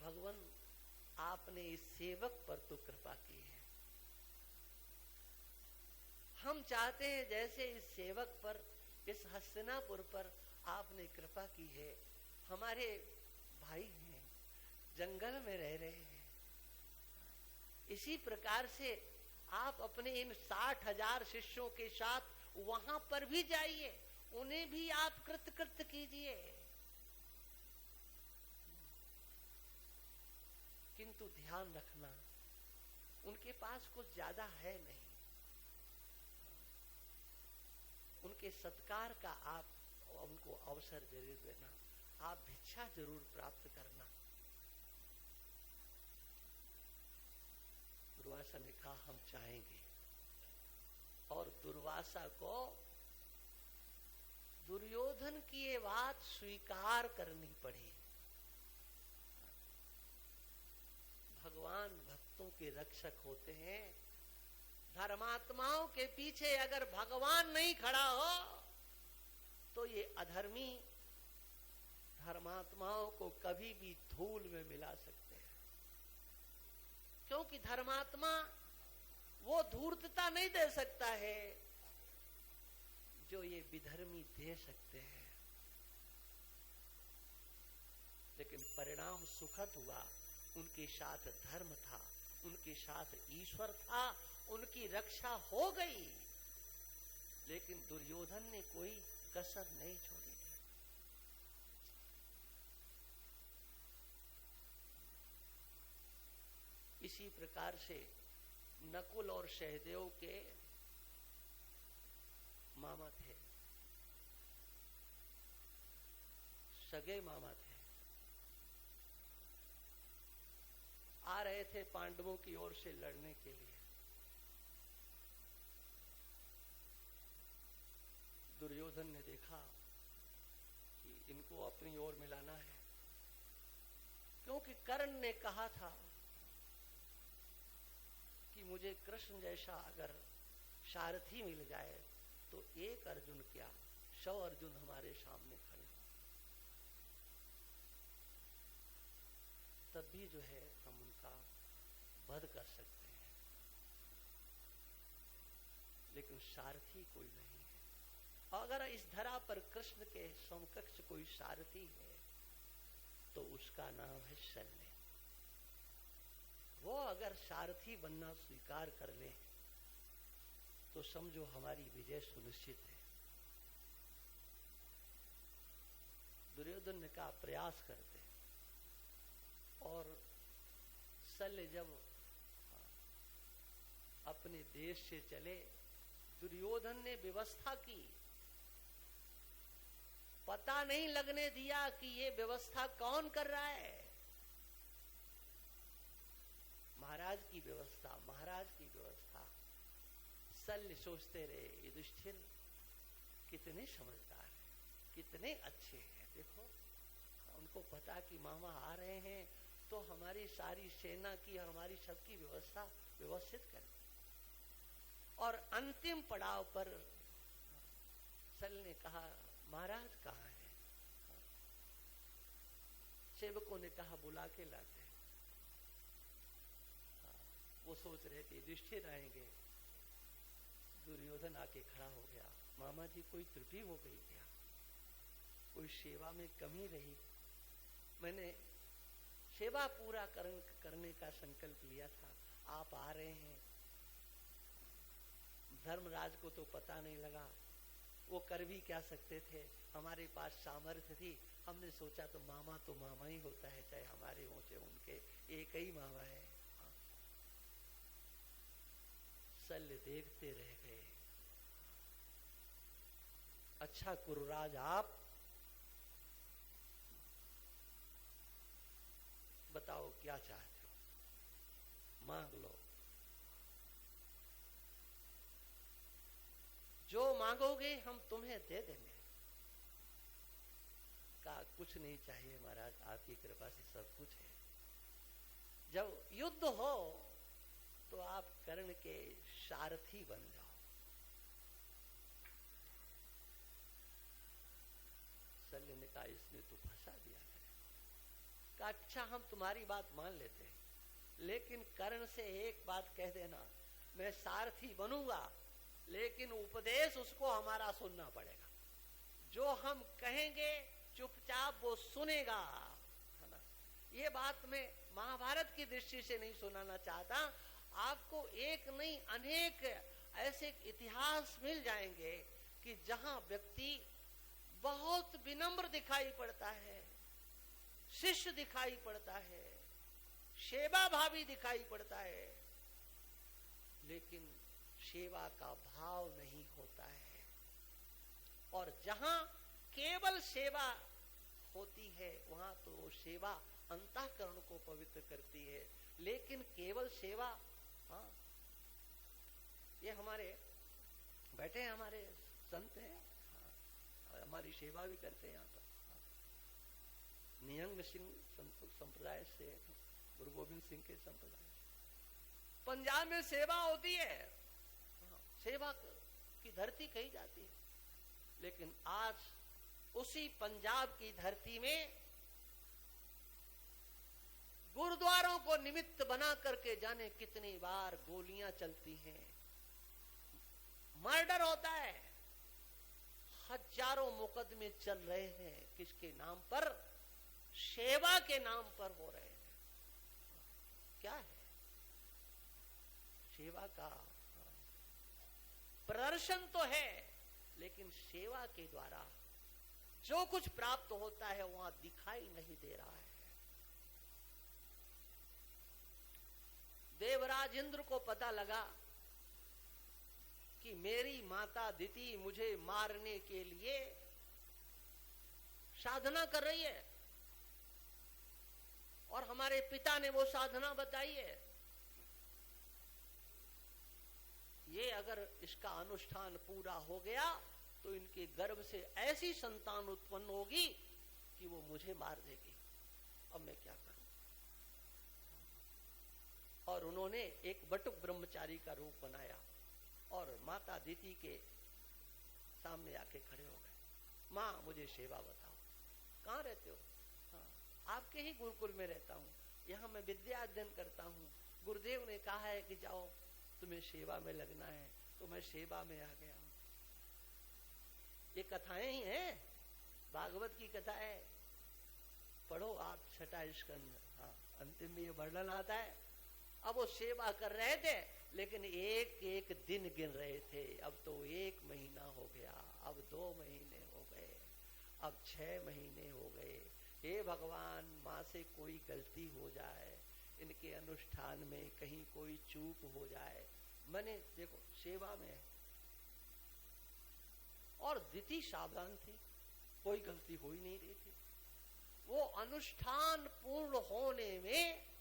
भगवान आपने इस सेवक पर तो कृपा की है। हम चाहते हैं जैसे इस सेवक पर, इस हस्तिनापुर पर आपने कृपा की है। हमारे भाई हैं, जंगल में रह रहे हैं, इसी प्रकार से आप अपने इन 60,000 शिष्यों के साथ वहां पर भी जाइए, उन्हें भी आप कृतकृत्य कीजिए। किंतु ध्यान रखना, उनके पास कुछ ज्यादा है नहीं, उनके सत्कार का आप उनको अवसर जरूर देना, आप भिक्षा जरूर प्राप्त करना। दुर्वासा ने कहा हम चाहेंगे। और दुर्वासा को दुर्योधन की ये बात स्वीकार करनी पड़ी। भगवान भक्तों के रक्षक होते हैं। धर्मात्माओं के पीछे अगर भगवान नहीं खड़ा हो तो ये अधर्मी धर्मात्माओं को कभी भी धूल में मिला सकते हैं। क्योंकि धर्मात्मा वो धूर्तता नहीं दे सकता है जो ये विधर्मी दे सकते हैं। लेकिन परिणाम सुखद हुआ। उनके साथ धर्म था, उनके साथ ईश्वर था, उनकी रक्षा हो गई। लेकिन दुर्योधन ने कोई कसर नहीं छोड़ी थी। इसी प्रकार से नकुल और सहदेव के मामा थे, सगे मामा थे। आ रहे थे पांडवों की ओर से लड़ने के लिए। दुर्योधन ने देखा कि इनको अपनी ओर मिलाना है, क्योंकि कर्ण ने कहा था कि मुझे कृष्ण जैसा अगर सारथी मिल जाए तो एक अर्जुन क्या 100 अर्जुन हमारे सामने खड़े हो, तब भी जो है हम उनका वध कर सकते हैं। लेकिन सारथी कोई नहीं है। अगर इस धरा पर कृष्ण के समकक्ष कोई सारथी है तो उसका नाम है शल्य। वो अगर सारथी बनना स्वीकार कर ले तो समझो हमारी विजय सुनिश्चित है। दुर्योधन ने कहा प्रयास करते। और शल्य जब अपने देश से चले, दुर्योधन ने व्यवस्था की, पता नहीं लगने दिया कि ये व्यवस्था कौन कर रहा है। महाराज की व्यवस्था, महाराज की व्यवस्था। शल्य सोचते रहे युधिष्ठिर कितने समझदार हैं, कितने अच्छे हैं। देखो उनको पता कि मामा आ रहे हैं तो हमारी सारी सेना की और हमारी सबकी व्यवस्था व्यवस्थित कर। और अंतिम पड़ाव पर शल्य ने कहा महाराज कहाँ हैं? सेवकों ने कहा बुला के लाते। वो सोच रहे थे युधिष्ठिर आएंगे। दुर्योधन आके खड़ा हो गया, मामा जी कोई त्रुटि हो गई क्या? कोई सेवा में कमी रही? मैंने सेवा पूरा करने का संकल्प लिया था, आप आ रहे हैं। धर्मराज को तो पता नहीं लगा, वो कर भी क्या सकते थे, हमारे पास सामर्थ्य थी। हमने सोचा तो मामा ही होता है, चाहे हमारे हो चाहे उनके, एक ही मामा है। शल्य देखते रह गए। अच्छा कुरुराज आप बताओ क्या चाहते हो, मांग लो, जो मांगोगे हम तुम्हें दे देंगे। कहा कुछ नहीं चाहिए महाराज, आपकी कृपा से सब कुछ है। जब युद्ध हो तो आप कर्ण के सारथी बन जाओ। शल्य ने कहा इसने तो फंसा दिया करेगा। कहा अच्छा हम तुम्हारी बात मान लेते हैं, लेकिन कर्ण से एक बात कह देना, मैं सारथी बनूंगा लेकिन उपदेश उसको हमारा सुनना पड़ेगा। जो हम कहेंगे चुपचाप वो सुनेगा, है ना। ये बात मैं महाभारत की दृष्टि से नहीं सुनाना चाहता, आपको एक नहीं अनेक ऐसे इतिहास मिल जाएंगे कि जहां व्यक्ति बहुत विनम्र दिखाई पड़ता है, शिष्य दिखाई पड़ता है, सेवा भावी दिखाई पड़ता है, लेकिन सेवा का भाव नहीं होता है। और जहां केवल सेवा होती है वहां तो वो सेवा अंतःकरण को पवित्र करती है, लेकिन केवल सेवा, हाँ ये हमारे बैठे हैं, हमारे संत हैं, हाँ, हमारी सेवा भी करते हैं यहाँ पर। हाँ। निहंग सिंह संप्रदाय से, गुरु गोविंद सिंह के संप्रदाय, पंजाब में सेवा होती है, हाँ, सेवा की धरती कही जाती है। लेकिन आज उसी पंजाब की धरती में गुरुद्वारों को निमित्त बना करके जाने कितनी बार गोलियां चलती हैं, मर्डर होता है, हजारों मुकदमे चल रहे हैं। किसके नाम पर? सेवा के नाम पर हो रहे हैं। क्या है सेवा का? प्रदर्शन तो है, लेकिन सेवा के द्वारा जो कुछ प्राप्त होता है वहां दिखाई नहीं दे रहा है। देवराज इंद्र को पता लगा कि मेरी माता दिति मुझे मारने के लिए साधना कर रही है, और हमारे पिता ने वो साधना बताई है। ये अगर इसका अनुष्ठान पूरा हो गया तो इनके गर्भ से ऐसी संतान उत्पन्न होगी कि वो मुझे मार देगी। अब मैं क्या करूं? और उन्होंने एक बटुक ब्रह्मचारी का रूप बनाया और माता दिति के सामने आके खड़े हो गए। माँ मुझे सेवा बताओ, कहाँ रहते हो? हाँ, आपके ही गुरुकुल में रहता हूँ, यहाँ मैं विद्या अध्ययन करता हूँ। गुरुदेव ने कहा है कि जाओ तुम्हें सेवा में लगना है, तो मैं सेवा में आ गया हूँ। ये कथाएं ही हैं, भागवत की कथा है, पढ़ो आप 6वां स्कंद। हाँ, अंतिम में ये वर्णन आता है। अब वो सेवा कर रहे थे, लेकिन एक एक दिन गिन रहे थे। अब तो 1 महीना हो गया, अब 2 महीने हो गए, अब 6 महीने हो गए। हे भगवान, माँ से कोई गलती हो जाए, इनके अनुष्ठान में कहीं कोई चूक हो जाए। मैंने देखो सेवा में, और दिति सावधान थी, कोई गलती हो ही नहीं रही थी। वो अनुष्ठान पूर्ण होने में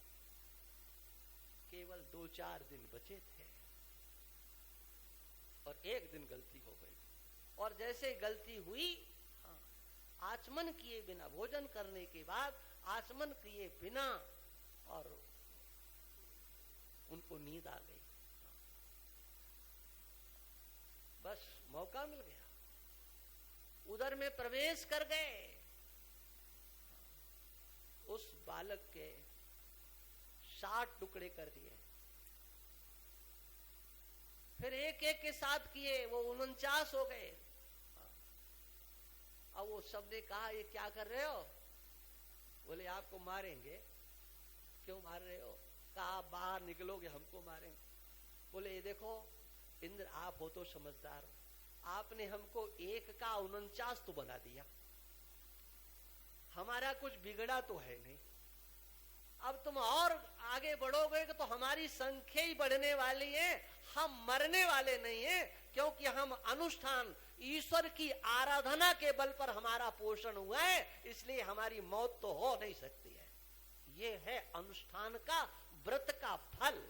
केवल 2-4 दिन बचे थे और एक दिन गलती हो गई। और जैसे गलती हुई, हाँ, आचमन किए बिना, भोजन करने के बाद आचमन किए बिना, और उनको नींद आ गई। बस मौका मिल गया, उधर में प्रवेश कर गए। उस बालक के 60 टुकड़े कर दिए, फिर एक एक के साथ किए, वो 49 हो गए। अब वो सबने कहा ये क्या कर रहे हो? बोले आपको मारेंगे। क्यों मार रहे हो? कहा आप बाहर निकलोगे हमको मारेंगे। बोले ये देखो इंद्र, आप हो तो समझदार, आपने हमको 1 का 49 तो बना दिया, हमारा कुछ बिगड़ा तो है नहीं। अब तुम और आगे बढ़ोगे तो हमारी संख्या ही बढ़ने वाली है, हम मरने वाले नहीं है, क्योंकि हम अनुष्ठान, ईश्वर की आराधना के बल पर हमारा पोषण हुआ है, इसलिए हमारी मौत तो हो नहीं सकती है। ये है अनुष्ठान का, व्रत का फल,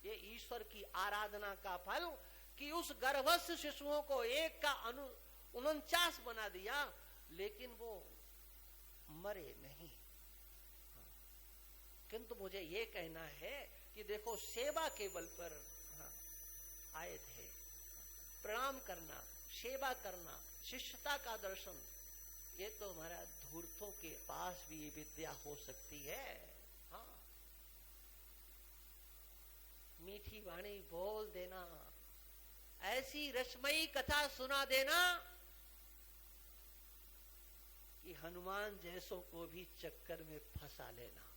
ये ईश्वर की आराधना का फल, कि उस गर्भस्थ शिशुओं को 1 का 49 बना दिया, लेकिन वो मरे नहीं। किंतु मुझे ये कहना है कि देखो सेवा के बल पर आए थे, प्रणाम करना, सेवा करना, शिष्यता का दर्शन, ये तो हमारा धूर्तों के पास भी ये विद्या हो सकती है। हाँ, मीठी वाणी बोल देना, ऐसी रसमयी कथा सुना देना कि हनुमान जैसों को भी चक्कर में फंसा लेना।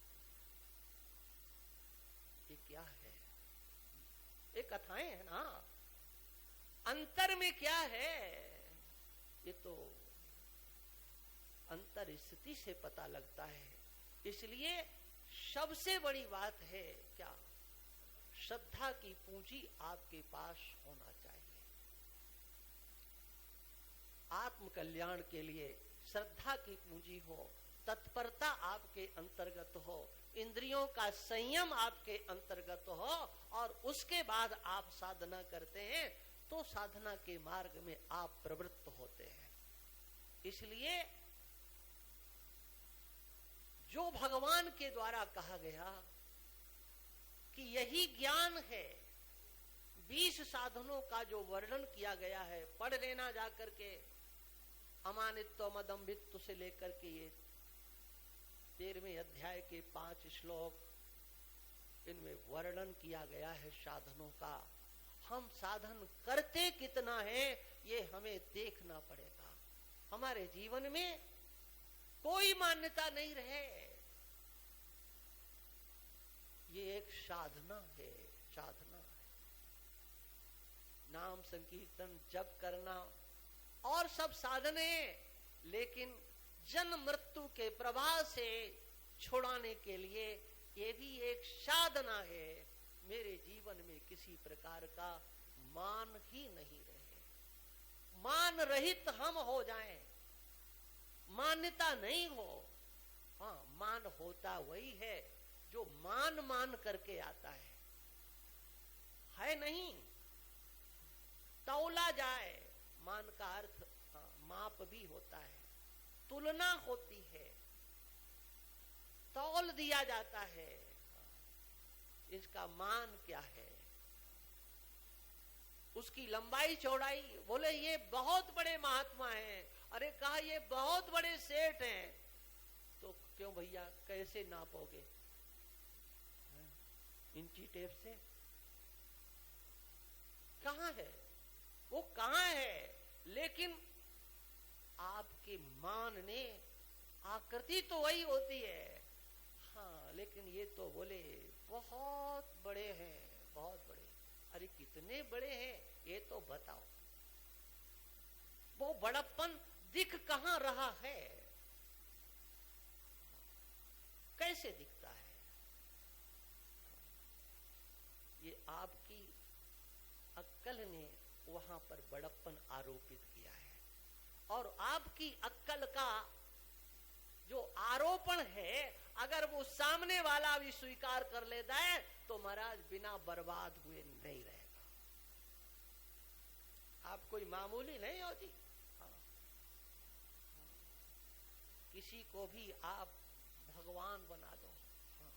ये क्या है? ये कथाएं है ना, अंतर में क्या है? ये तो अंतर स्थिति से पता लगता है। इसलिए सबसे बड़ी बात है क्या? श्रद्धा की पूंजी आपके पास होना चाहिए। आत्म कल्याण के लिए श्रद्धा की पूंजी हो, तत्परता आपके अंतर्गत हो, इंद्रियों का संयम आपके अंतर्गत हो, और उसके बाद आप साधना करते हैं तो साधना के मार्ग में आप प्रवृत्त होते हैं। इसलिए जो भगवान के द्वारा कहा गया कि यही ज्ञान है, 20 साधनों का जो वर्णन किया गया है, पढ़ लेना जाकर के, अमानित्व मदम्भित्व से लेकर के ये 13वें अध्याय के 5 श्लोक, इनमें वर्णन किया गया है साधनों का। हम साधन करते कितना है ये हमें देखना पड़ेगा। हमारे जीवन में कोई मान्यता नहीं रहे, ये एक साधना है, साधना है। नाम संकीर्तन जप करना और सब साधन है, लेकिन जन्म मृत्यु के प्रवाह से छुड़ाने के लिए ये भी एक साधना है। मेरे जीवन में किसी प्रकार का मान ही नहीं रहे, मान रहित हम हो जाएं, मान्यता नहीं हो। हाँ, मान होता वही है जो मान मान करके आता है नहीं। तौला जाए, मान का अर्थ माप भी होता है, तुलना होती है, तौल दिया जाता है, इसका मान क्या है, उसकी लंबाई चौड़ाई। बोले ये बहुत बड़े महात्मा हैं, अरे कहा ये बहुत बड़े सेठ हैं, तो क्यों भैया कैसे नापोगे? इंची टेप से? कहां है वो, कहां है? लेकिन आपके मान ने आकृति तो वही होती है। हाँ, लेकिन ये तो बोले बहुत बड़े हैं, बहुत बड़े। अरे कितने बड़े हैं ये तो बताओ। वो बड़प्पन दिख कहां रहा है, कैसे दिखता है? ये आपकी अक्कल ने वहां पर बड़प्पन आरोपित किया है, और आपकी अक्कल का जो आरोपण है, अगर वो सामने वाला भी स्वीकार कर लेता है तो महाराज बिना बर्बाद हुए नहीं रहेगा। आप कोई मामूली नहीं हो जी। हाँ। किसी को भी आप भगवान बना दो। हाँ,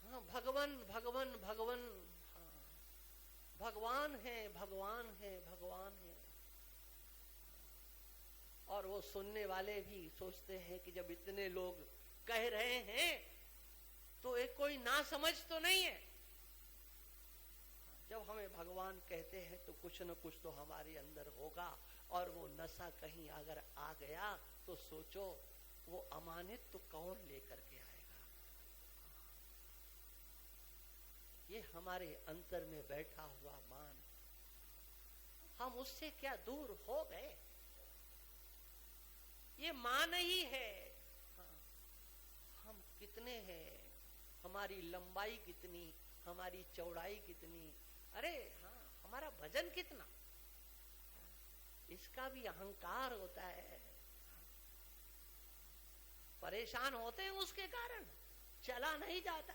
हाँ भगवान भगवान भगवान। हाँ, भगवान है भगवान है भगवान है। और वो सुनने वाले भी सोचते हैं कि जब इतने लोग कह रहे हैं तो एक कोई ना समझ तो नहीं है। जब हमें भगवान कहते हैं तो कुछ न कुछ तो हमारे अंदर होगा। और वो नशा कहीं अगर आ गया तो सोचो वो अमानित तो कौन लेकर के आएगा। ये हमारे अंतर में बैठा हुआ मान, हम उससे क्या दूर हो गए। ये मान ही है। हाँ, हम कितने हैं, हमारी लंबाई कितनी, हमारी चौड़ाई कितनी, अरे हाँ हमारा वजन कितना, इसका भी अहंकार होता है। परेशान होते हैं उसके कारण, चला नहीं जाता।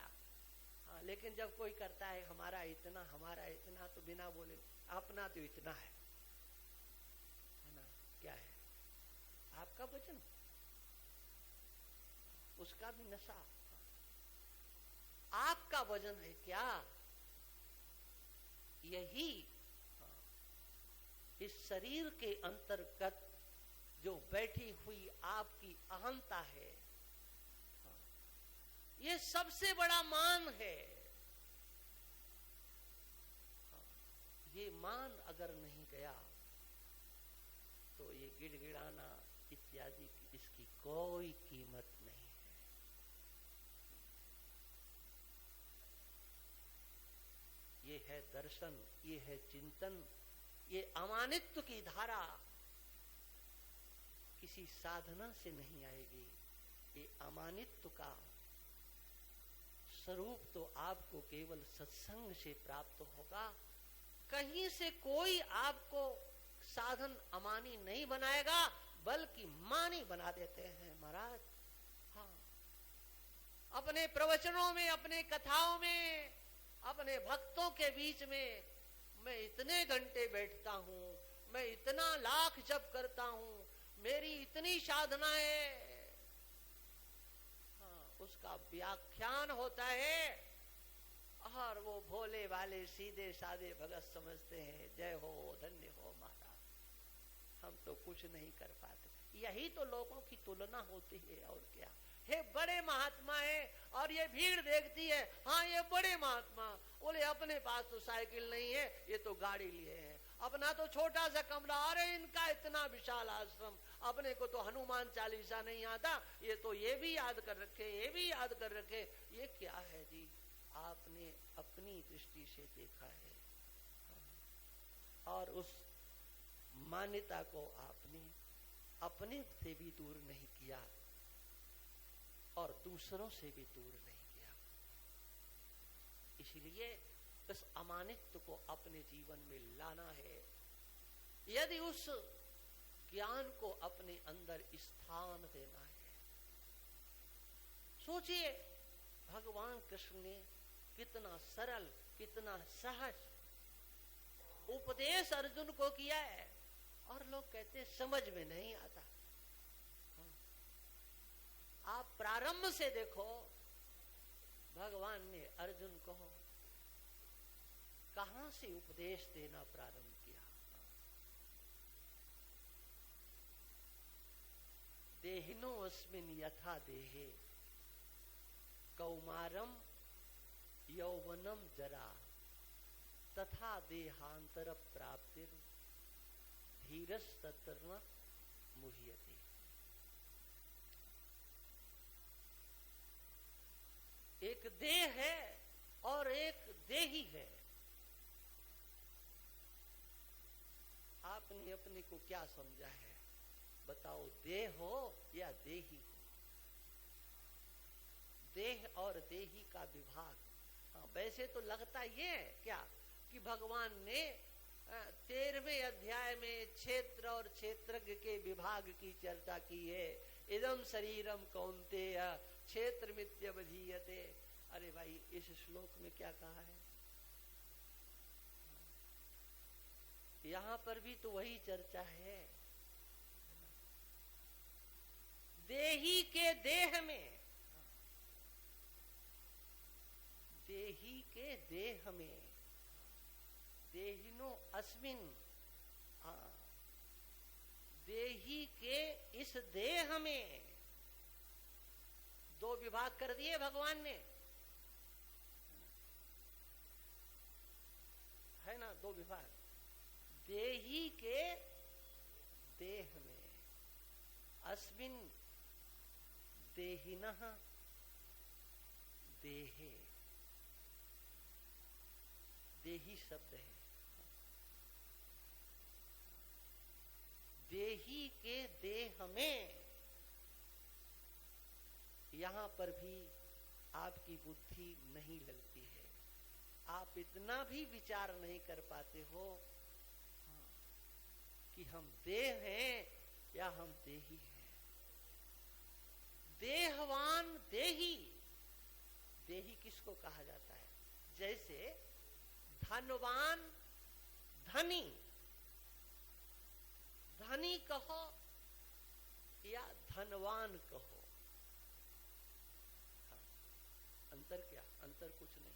हाँ, लेकिन जब कोई करता है हमारा इतना तो बिना बोले अपना तो इतना है ना, क्या है आपका वचन, उसका भी नशा। आपका वजन है क्या, यही इस शरीर के अंतर्गत जो बैठी हुई आपकी अहंता है, ये सबसे बड़ा मान है। ये मान अगर नहीं गया तो ये गिड़गिड़ाना इत्यादि इसकी कोई कीमत नहीं है। ये है दर्शन, ये है चिंतन, ये अमानित्व की धारा किसी साधना से नहीं आएगी। ये अमानित्व का स्वरूप तो आपको केवल सत्संग से प्राप्त होगा। कहीं से कोई आपको साधन अमानी नहीं बनाएगा, बल्कि मानी बना देते हैं महाराज। हाँ, अपने प्रवचनों में, अपने कथाओं में, अपने भक्तों के बीच में मैं इतने घंटे बैठता हूँ, मैं इतना लाख जप करता हूँ, मेरी इतनी साधनाएं, हाँ, उसका व्याख्यान होता है। और वो भोले वाले सीधे साधे भगत समझते हैं जय हो धन्य हो महाराज, हम तो कुछ नहीं कर पाते। यही तो लोगों की तुलना होती है और क्या है। बड़े महात्मा है और ये भीड़ देखती है, हाँ ये बड़े महात्मा, बोले अपने पास तो साइकिल नहीं है, ये तो गाड़ी लिए हैं, अपना तो छोटा सा कमरा, अरे इनका इतना विशाल आश्रम, अपने को तो हनुमान चालीसा नहीं आता, ये तो ये भी याद कर रखे, ये भी याद कर रखे। ये क्या है जी, आपने अपनी दृष्टि से देखा है और उस मान्यता को आपने अपने से भी दूर नहीं किया और दूसरों से भी दूर नहीं किया। इसलिए इस अमानित्व को अपने जीवन में लाना है। यदि उस ज्ञान को अपने अंदर स्थान देना है, सोचिए भगवान कृष्ण ने कितना सरल, कितना सहज उपदेश अर्जुन को किया है और लोग कहते समझ में नहीं आता। आप प्रारंभ से देखो, भगवान ने अर्जुन को कहां से उपदेश देना प्रारंभ किया। देहिनो अस्मिन् यथा देहे कौमारम यौवनम जरा तथा देहांतर प्राप्तिर धीरस तत्र न मुह्यते। एक देह है और एक देही है। आपने अपने को क्या समझा है बताओ, देह हो या देही हो? देह और देही का विभाग, हाँ, वैसे तो लगता ये है क्या कि भगवान ने 13वें अध्याय में क्षेत्र और क्षेत्रज्ञ के विभाग की चर्चा की है, इदम शरीरम कौन्तेय क्षेत्र मित्यवधीयते। अरे भाई, इस श्लोक में क्या कहा है? यहां पर भी तो वही चर्चा है। देही के देह में, देही के देह में, देहिनो अस्मिन, देही के इस देह में दो विभाग कर दिए भगवान ने, है ना, दो विभाग। देही के देह में, अस्मिन देहिनः देहे, देही शब्द है। देही के देह में, यहां पर भी आपकी बुद्धि नहीं लगती है। आप इतना भी विचार नहीं कर पाते हो कि हम देह हैं या हम देही हैं। देहवान देही, देही किसको कहा जाता है? जैसे धनवान धनी, धनी कहो या धनवान कहो, अंतर क्या? अंतर कुछ नहीं,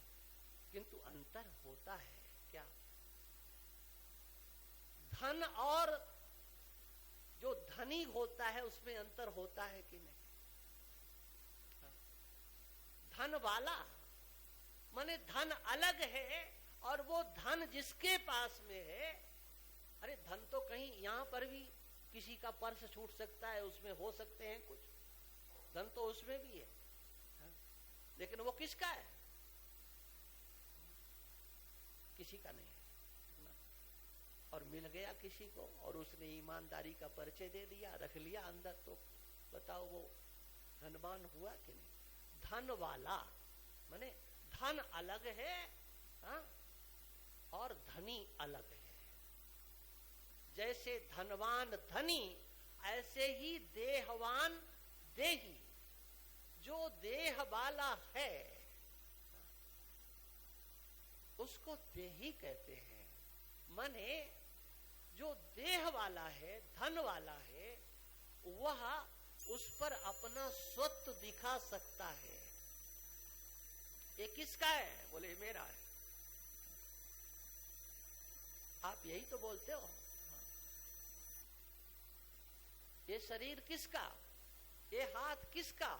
किंतु अंतर होता है क्या? धन और जो धनी होता है उसमें अंतर होता है कि नहीं? धन वाला माने धन अलग है, और वो धन जिसके पास में है, अरे धन तो कहीं यहां पर भी किसी का पर्स छूट सकता है, उसमें हो सकते हैं कुछ, धन तो उसमें भी है, लेकिन वो किसका है? किसी का नहीं है। और मिल गया किसी को, और उसने ईमानदारी का परिचय दे दिया, रख लिया अंदर, तो बताओ वो धनवान हुआ कि नहीं? धन वाला माने धन अलग है, हाँ, और धनी अलग है। जैसे धनवान धनी, ऐसे ही देहवान देही। जो देह वाला है उसको देही कहते हैं। माने जो देह वाला है, धन वाला है, वह उस पर अपना स्वत्व दिखा सकता है। ये किसका है? बोले मेरा है। आप यही तो बोलते हो। ये शरीर किसका? ये हाथ किसका?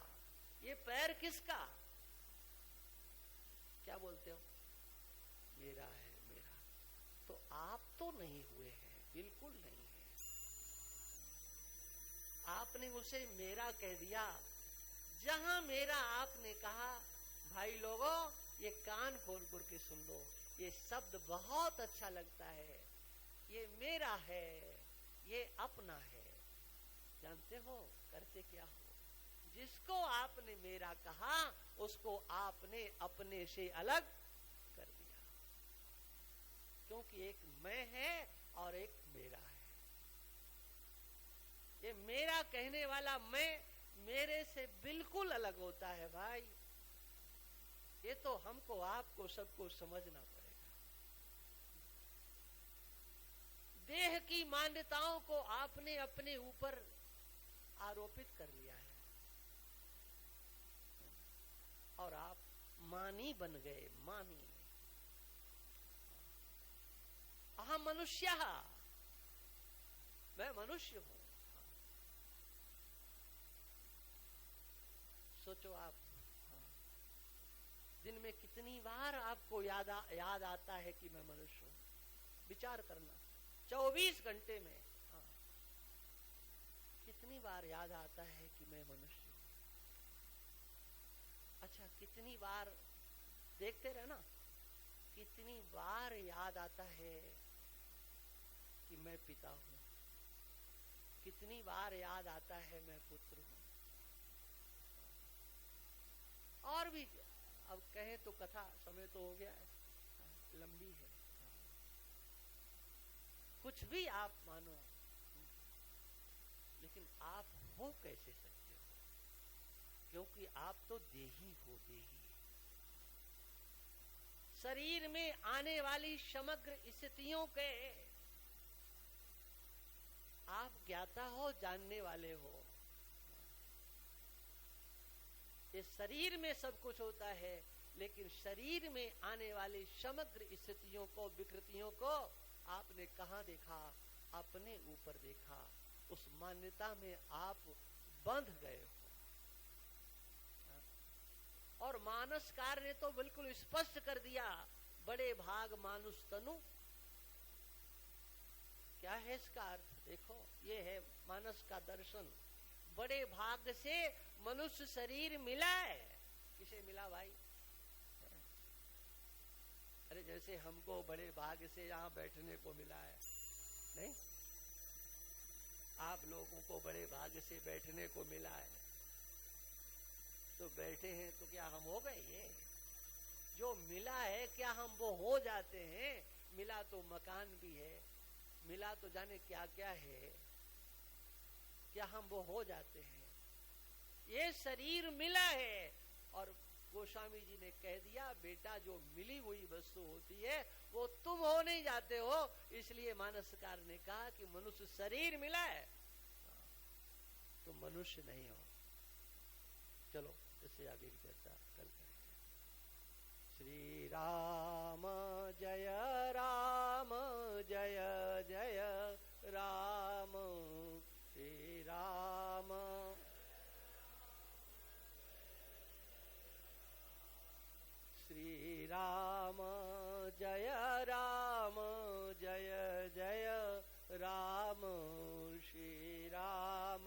ये पैर किसका? क्या बोलते हो? मेरा है, मेरा। तो आप तो नहीं हुए हैं, बिल्कुल नहीं है। आपने उसे मेरा कह दिया। जहां मेरा आपने कहा, भाई लोगों ये कान खोल के सुन लो, ये शब्द बहुत अच्छा लगता है। ये मेरा है, ये अपना है। जानते हो करते क्या हो? जिसको आपने मेरा कहा उसको आपने अपने से अलग कर दिया, क्योंकि एक मैं है और एक मेरा है। ये मेरा कहने वाला मैं मेरे से बिल्कुल अलग होता है भाई। ये तो हमको आपको सबको समझना पड़ेगा। देह की मान्यताओं को आपने अपने ऊपर आरोपित कर लिया है और आप मानी बन गए, मानी। अहम मनुष्य, मैं मनुष्य हूं। सोचो आप, दिन में कितनी बार आपको याद आता है कि मैं मनुष्य हूं? विचार करना। 24 घंटे में कितनी बार याद आता है कि मैं मनुष्य हूं? अच्छा, कितनी बार देखते रहना, कितनी बार याद आता है कि मैं पिता हूं? कितनी बार याद आता है मैं पुत्र हूं? और भी अब कहें तो कथा, समय तो हो गया है, लंबी है। कुछ भी आप मानो, लेकिन आप हो कैसे सकते हो? क्योंकि आप तो देही हो, देही। शरीर में आने वाली समग्र स्थितियों के आप ज्ञाता हो, जानने वाले हो। ये शरीर में सब कुछ होता है, लेकिन शरीर में आने वाली समग्र स्थितियों को, विकृतियों को आपने कहाँ देखा? अपने ऊपर देखा। उस मान्यता में आप बंध गए हो। और मानसकार ने तो बिल्कुल स्पष्ट कर दिया, बड़े भाग मानुष तनु। क्या है इसका अर्थ? देखो, ये है मानस का दर्शन। बड़े भाग से मनुष्य शरीर मिला है। किसे मिला भाई? अरे जैसे हमको बड़े भाग से यहाँ बैठने को मिला है, नहीं? आप लोगों को बड़े भाग से बैठने को मिला है, तो बैठे हैं तो क्या हम हो गए? ये जो मिला है क्या हम वो हो जाते हैं? मिला तो मकान भी है, मिला तो जाने क्या क्या है, क्या हम वो हो जाते हैं? ये शरीर मिला है। और गोस्वामी जी ने कह दिया, बेटा जो मिली हुई वस्तु होती है वो तुम हो नहीं जाते हो। इसलिए मानसकार ने कहा कि मनुष्य शरीर मिला है तो मनुष्य नहीं हो। चलो इससे आगे की चर्चा कल करेंगे। श्री राम जय राम, जय जय राम। श्री राम श्री राम जय राम, जय जय राम। श्री राम